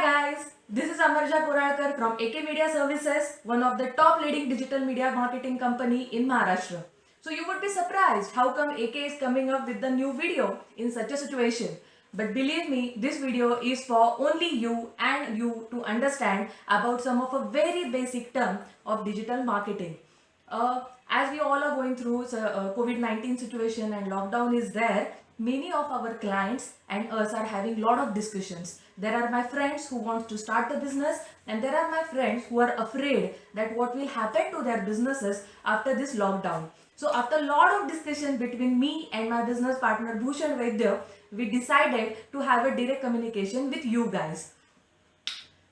guys, this is Amarja Kuralkar from AK Media Services, one of the top leading digital media marketing company in Maharashtra. So you would be surprised how come AK is coming up with the new video in such a situation. But believe me, this video is for only you and you to understand about some of a very basic term of digital marketing. As we all are going through COVID-19 situation and lockdown is there, many of our clients and us are having lot of discussions. There are my friends who want to start the business, and there are my friends who are afraid that what will happen to their businesses after this lockdown. So after a lot of discussion between me and my business partner Bhushan Vaidya, we decided to have a direct communication with you guys.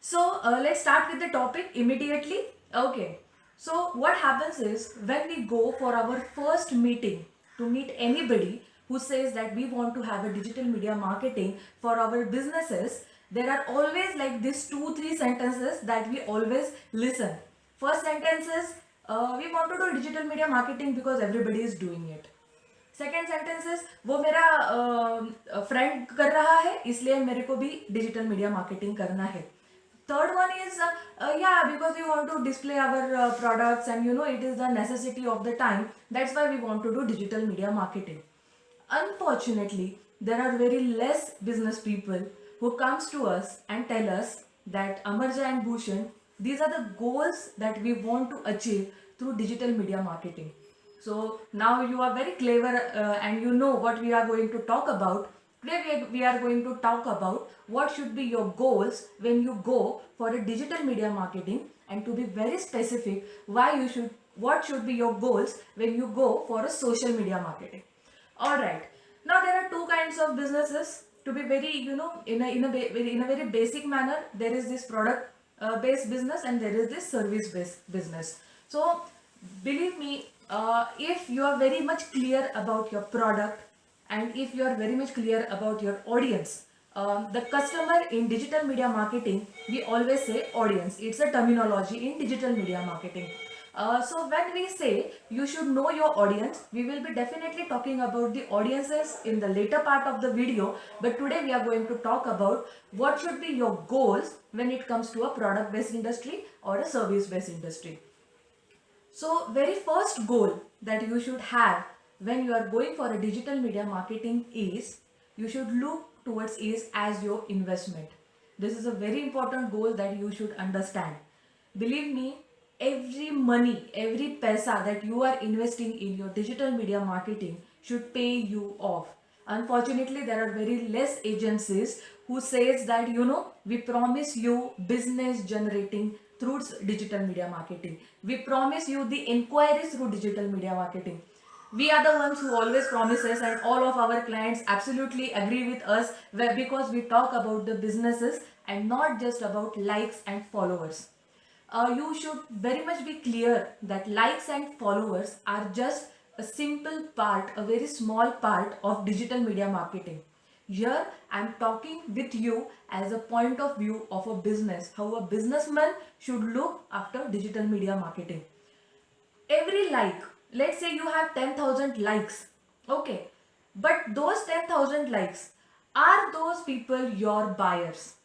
So let's start with the topic immediately. Okay. So what happens is when we go for our first meeting to meet anybody who says that we want to have a digital media marketing for our businesses, there are always like these 2-3 sentences that we always listen. First sentence is we want to do digital media marketing because everybody is doing it. Second sentences वो मेरा friend कर रहा है इसलिए मेरे को भी digital media marketing करना है. Third one is yeah, because we want to display our products and it is the necessity of the time. That's why we want to do digital media marketing. Unfortunately, there are very less business people who comes to us and tell us that Amarja and Bhushan, these are the goals that we want to achieve through digital media marketing. So now you are very clever and you know what we are going to talk about. Today we are going to talk about what should be your goals when you go for a digital media marketing, and to be very specific, what should be your goals when you go for a social media marketing. Alright, now there are two kinds of businesses. To be very, in a very basic manner, there is this product based business and there is this service based business. So believe me, if you are very much clear about your product and if you are very much clear about your audience, the customer in digital media marketing, we always say audience. It's a terminology in digital media marketing. So when we say you should know your audience, we will be definitely talking about the audiences in the later part of the video. But today we are going to talk about what should be your goals when it comes to a product based industry or a service based industry. So very first goal that you should have when you are going for a digital media marketing is you should look towards is as your investment. This is a very important goal that you should understand. Believe me, every money, every paisa that you are investing in your digital media marketing should pay you off. Unfortunately, there are very less agencies who says that we promise you business generating through digital media marketing. We promise you the inquiries through digital media marketing. We are the ones who always promises, and all of our clients absolutely agree with us because we talk about the businesses and not just about likes and followers. You should very much be clear that likes and followers are just a simple part, a very small part of digital media marketing. Here I am talking with you as a point of view of a business, how a businessman should look after digital media marketing. Every like, let's say you have 10,000 likes, okay, but those 10,000 likes, are those people your buyers?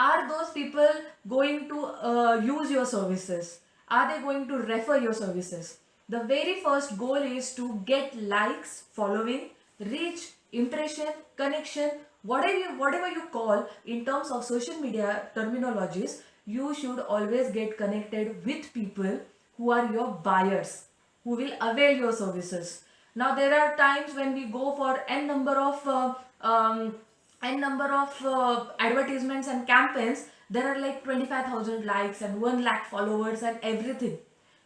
Are those people going to use your services? Are they going to refer your services? The very first goal is to get likes, following, reach, impression, connection, whatever you call in terms of social media terminologies. You should always get connected with people who are your buyers, who will avail your services. Now there are times when we go for n number of advertisements and campaigns. There are like 25,000 likes and 1 lakh followers and everything.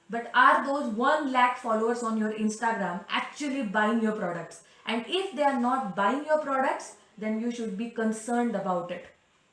But are those 1 lakh followers on your Instagram actually buying your products? And if they are not buying your products, then you should be concerned about it,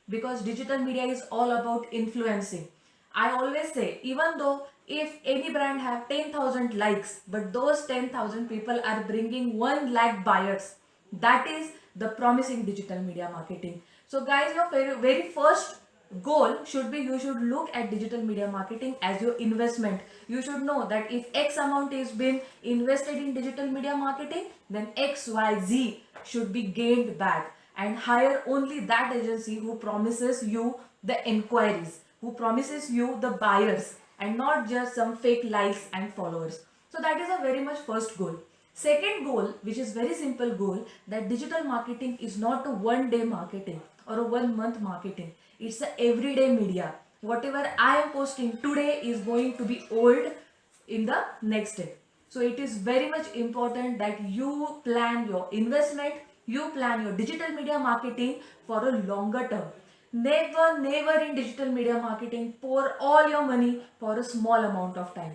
because digital media is all about influencing. I always say, even though if any brand have 10,000 likes, but those 10,000 people are bringing 1 lakh buyers, that is the promising digital media marketing. So guys, your very first goal should be, you should look at digital media marketing as your investment. You should know that if X amount is been invested in digital media marketing, then XYZ should be gained back. and hire only that agency who promises you the inquiries, who promises you the buyers, and not just some fake likes and followers. So that is a very much first goal. Second goal, which is very simple goal, that digital marketing is not a one day marketing or a 1 month marketing. It's a everyday media. Whatever I am posting today is going to be old in the next day. So it is very much important that you plan your investment, you plan your digital media marketing for a longer term. Never in digital media marketing pour all your money for a small amount of time.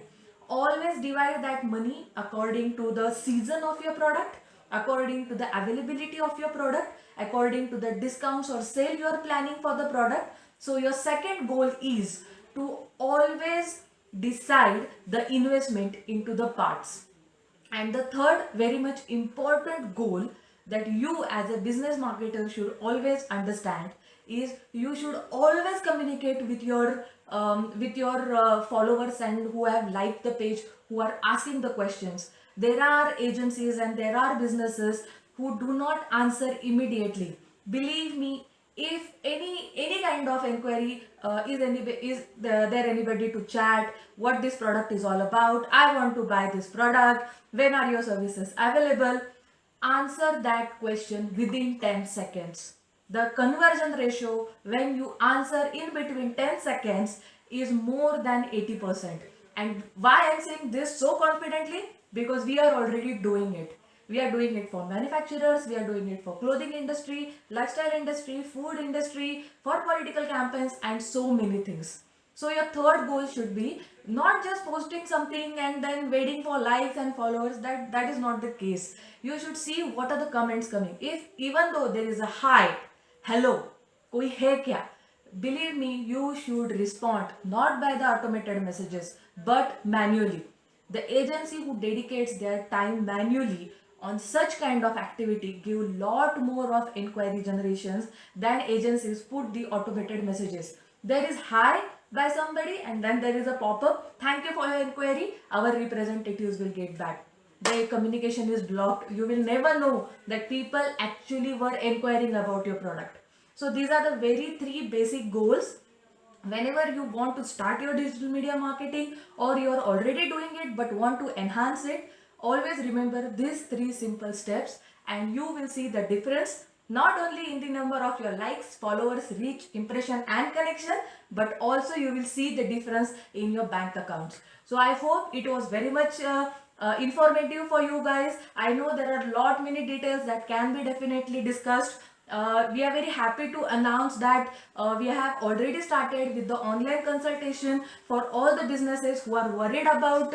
Always divide that money according to the season of your product, according to the availability of your product, according to the discounts or sale you are planning for the product. So your second goal is to always decide the investment into the parts. And the third very much important goal that you as a business marketer should always understand is you should always communicate with your followers and who have liked the page, who are asking the questions. There are agencies and there are businesses who do not answer immediately. Believe me, if any kind of inquiry, is there anybody to chat, what this product is all about, I want to buy this product, when are your services available, answer that question within 10 seconds. The conversion ratio when you answer in between 10 seconds is more than 80%. And why I'm saying this so confidently? Because we are already doing it. We are doing it for manufacturers, we are doing it for clothing industry, lifestyle industry, food industry, for political campaigns, and so many things. So your third goal should be not just posting something and then waiting for likes and followers. That is not the case. You should see what are the comments coming. If even though there is a hi, hello, koi hai kya, believe me, you should respond not by the automated messages but manually. The agency who dedicates their time manually on such kind of activity give lot more of inquiry generations than agencies put the automated messages. There is hi by somebody and then there is a pop-up, thank you for your inquiry, our representatives will get back. The communication is blocked. You will never know that people actually were inquiring about your product. So these are the very three basic goals. Whenever you want to start your digital media marketing or you are already doing it but want to enhance it, always remember these three simple steps and you will see the difference not only in the number of your likes, followers, reach, impression and connection, but also you will see the difference in your bank accounts. So I hope it was very much informative for you guys. I know there are lot many details that can be definitely discussed. We are very happy to announce that we have already started with the online consultation for all the businesses who are worried about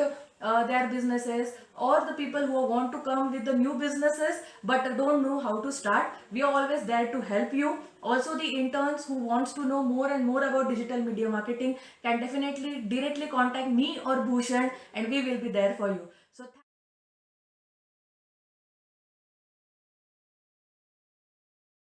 their businesses, or the people who want to come with the new businesses but don't know how to start. We are always there to help you. Also the interns who wants to know more and more about digital media marketing can definitely directly contact me or Bhushan and we will be there for you.